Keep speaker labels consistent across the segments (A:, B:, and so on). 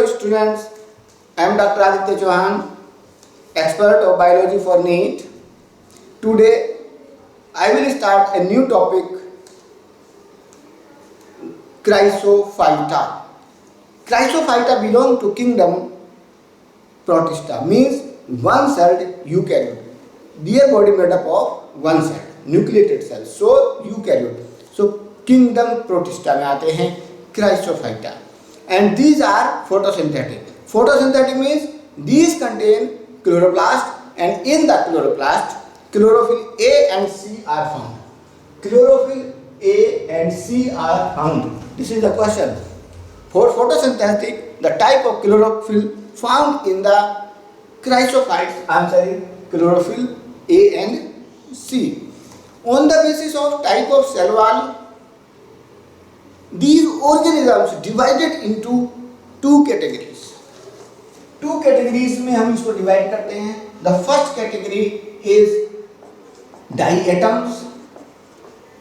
A: Hello students, I am Dr. Aditya Chauhan, expert of biology for NEET. Today I will start a new topic, Chrysophyta. Chrysophyta belong to kingdom Protista, means one-celled eukaryote. Their body made up of one cell, nucleated cells. So eukaryote. So kingdom Protista में आते हैं Chrysophyta. And these are photosynthetic. Photosynthetic means these contain chloroplast, and in the chloroplast, chlorophyll A and C are found. Chlorophyll A and C are found. This is the question. For photosynthetic, the type of chlorophyll found in the chrysophytes, answer is chlorophyll A and C. On the basis of type of cell wall, these organisms divided into two categories. Two categories में हम इसको divide करते हैं. The first category is diatoms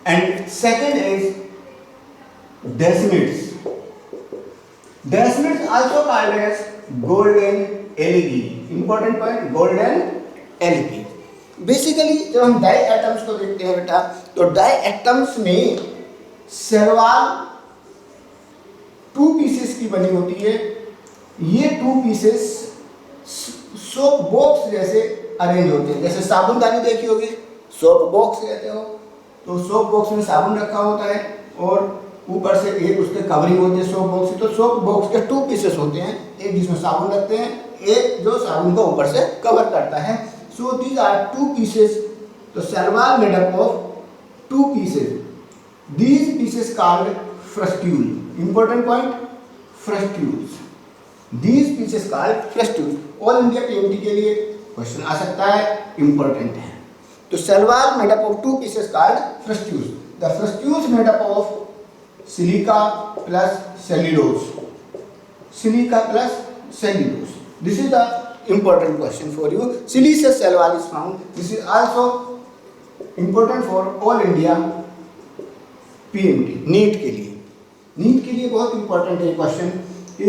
A: and second is decimids. Decimids also called as golden algae. Important point, golden algae. Basically जब हम diatoms को देखते हैं बेटा, तो diatoms में cell wall टू पीसेस की बनी होती है. ये टू पीसेस सोप बॉक्स जैसे अरेंज होते हैं. जैसे साबुनदानी देखी होगी, सोप बॉक्स कहते हो, तो सोप बॉक्स में साबुन रखा होता है और ऊपर से एक उसके कवरिंग होती है सोप बॉक्स की. तो सोप बॉक्स के टू पीसेस होते हैं, एक जिसमें साबुन रखते हैं, एक जो साबुन को ऊपर से कवर करता है. So these are two pieces. तो cell wall made up of two pieces. These pieces called frustule. Important point, frustules. These pieces called frustules. All India PMT के लिए क्वेश्चन आ सकता है, important है. तो cell wall made up of two pieces called frustules. The frustules made up of silica plus cellulose. Silica plus cellulose. This is the important question for you. Siliceous cell wall is found. This is also important for all India PMT. NEET के लिए. NEET के लिए बहुत important है question कि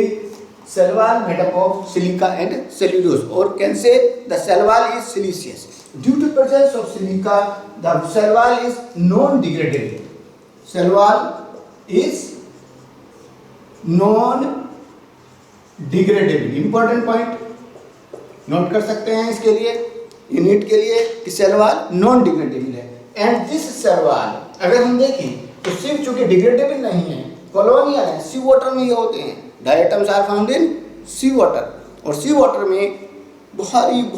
A: cell wall made up of silica and cellulose, और can say the cell wall is siliceous. Due to presence of silica the cell wall is non degradable. Cell wall is non degradable. Important point note कर सकते हैं इसके लिए, unit के लिए, कि cell wall non degradable है. And this cell wall अगर हम देखें तो सिर्फ चूंकि डिग्रेडेबल नहीं है, कॉलोनियल है, सी वाटर में ये होते हैं. Diatoms are found in sea water, और सी वाटर में बहुत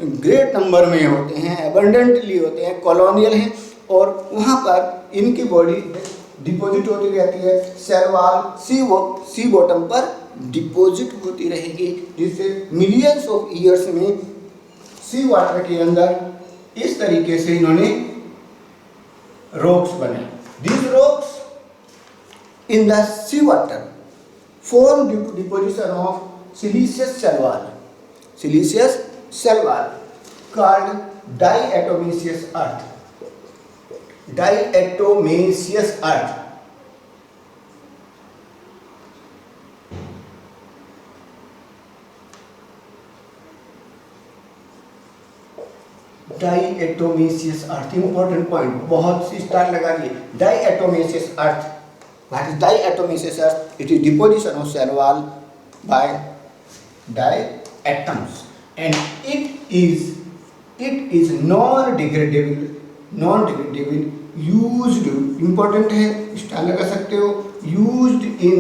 A: ग्रेट नंबर में होते हैं, एबंडेंटली होते हैं, कॉलोनियल हैं, और वहाँ पर इनकी बॉडी डिपॉजिट होती रहती है. सेल वॉल सी बॉटम पर डिपॉजिट होती रहेगी, जिससे मिलियंस ऑफ ईयर्स में सी वाटर के अंदर इस तरीके से इन्होंने रॉक्स बने. These rocks in the seawater form due to deposition of siliceous cell wall. Siliceous cell wall called diatomaceous earth. Diatomaceous earth. Diatomaceous earth. Important point. बहुत सी स्टार लगा दी. Diatomaceous earth. What is diatomaceous earth? It is deposition of cell wall by diatoms, and it is non-degradable. Used, important है, star लगा सकते हो. Used in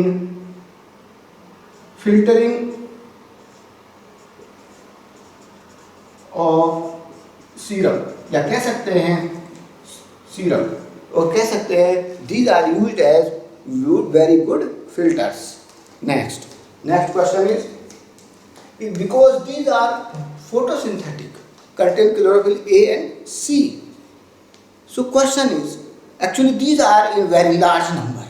A: filtering of serum, या कह सकते हैं सीरम, और कह सकते हैं these are used as very good filters. Next question is, because these are photosynthetic, contain chlorophyll A and C. So question is, actually these are in very large number.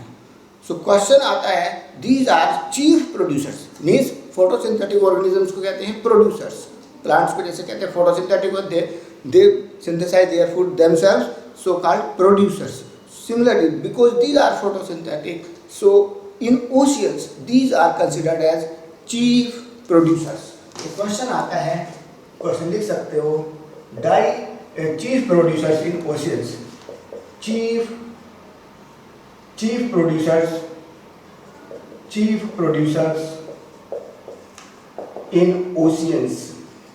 A: So question आता है, these are chief producers, means photosynthetic organisms को कहते हैं producers. Plants को जैसे कहते हैं photosynthetic होते हैं, they synthesize their food themselves, so called producers. Similarly, because these are photosynthetic, so in oceans these are considered as chief producers. Question आता है, क्वेश्चन लिख सकते हो, chief producers in oceans, chief producers in oceans.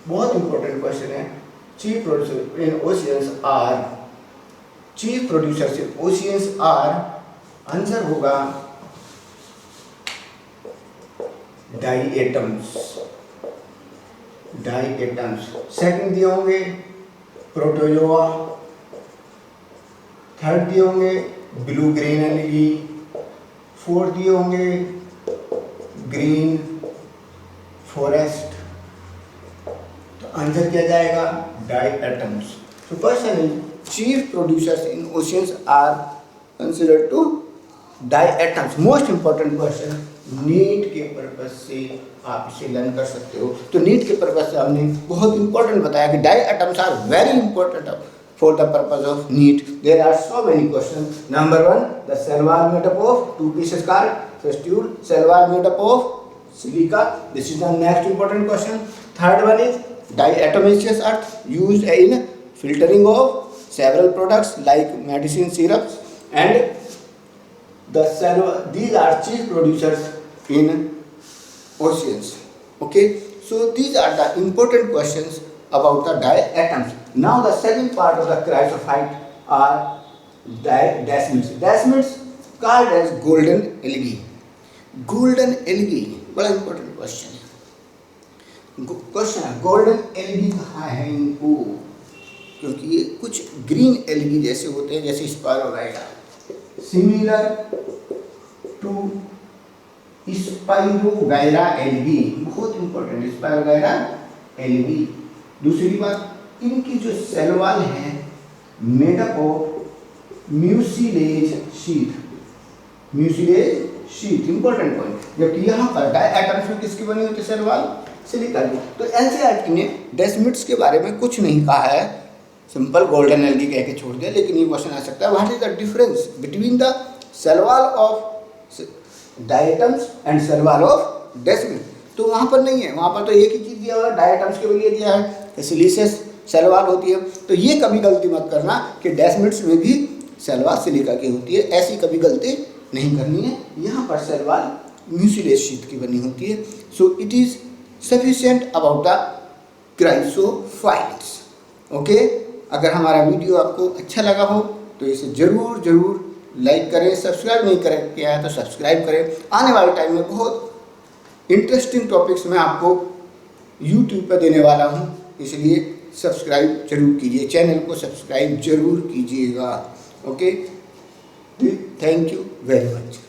A: बहुत important question है। Chief producer in oceans are, answer होगा diatoms. Second दिए होंगे प्रोटोजोआ, थर्ड दिए होंगे ब्लू ग्रीन एलगी, फोर्थ दिए होंगे ग्रीन फॉरेस्ट। तो आंसर क्या जाएगा? Diatoms. तो question is chief producers in oceans are considered to diatoms. Most important question, NEET के पर्पज से आप इसे लर्न कर सकते हो। तो नीट के पर्पज से हमने बहुत इंपॉर्टेंट बताया कि diatoms are very important for the purpose of NEET. There are so many questions. Number 1, the cell wall made up of two pieces called fistule. Cell wall made up of silica. This is the next important question. Third one is diatomaceous earth used in filtering of several products like medicine syrups, and these are chief producers in oceans. Okay, so these are the important questions about the diatoms. Now the second part of the chrysophyte are desmids. Desmids called as golden algae. Golden algae, बड़ा important question है। Golden algae कहाँ है इनको? क्योंकि ये कुछ green algae जैसे होते हैं, जैसे स्पायरोगाइडा, सिमिलर टू स्पायरोगाइडा एलगी। बहुत इंपॉर्टेंट, स्पायरोगाइडा एलगी। दूसरी बात, इनकी जो सेल वॉल है made up of mucilage sheet, important point. जबकि यहाँ पर डाई एटम्स में किसकी बनी होती है सेल वॉल? सिलिका की। तो एनसीईआरटी ने डेस्मिड्स के बारे में कुछ नहीं कहा है, सिंपल गोल्डन एलगी कह के छोड़ दिया। लेकिन ये क्वेश्चन आ सकता है, what is the difference between the cell wall of diatoms and cell wall of desmid? तो वहाँ पर नहीं है, वहाँ पर तो एक ही चीज़ दिया हुआ है, डायटम्स के लिए दिया है कि सिलिसियस सेल वॉल होती है। तो ये कभी गलती मत करना कि डेस्मिड्स में भी सेल वॉल सिलिका की होती है, ऐसी कभी गलती नहीं करनी है। यहाँ पर सेल वॉल म्यूसिलेज शीट की बनी होती है। So it is sufficient about the chrysophytes. Okay, अगर हमारा वीडियो आपको अच्छा लगा हो तो इसे ज़रूर लाइक करें, सब्सक्राइब नहीं किया है तो सब्सक्राइब करें। आने वाले टाइम में बहुत इंटरेस्टिंग टॉपिक्स मैं आपको यूट्यूब पर देने वाला हूँ, इसलिए सब्सक्राइब जरूर कीजिए, चैनल को सब्सक्राइब जरूर कीजिएगा। Okay, thank you very much.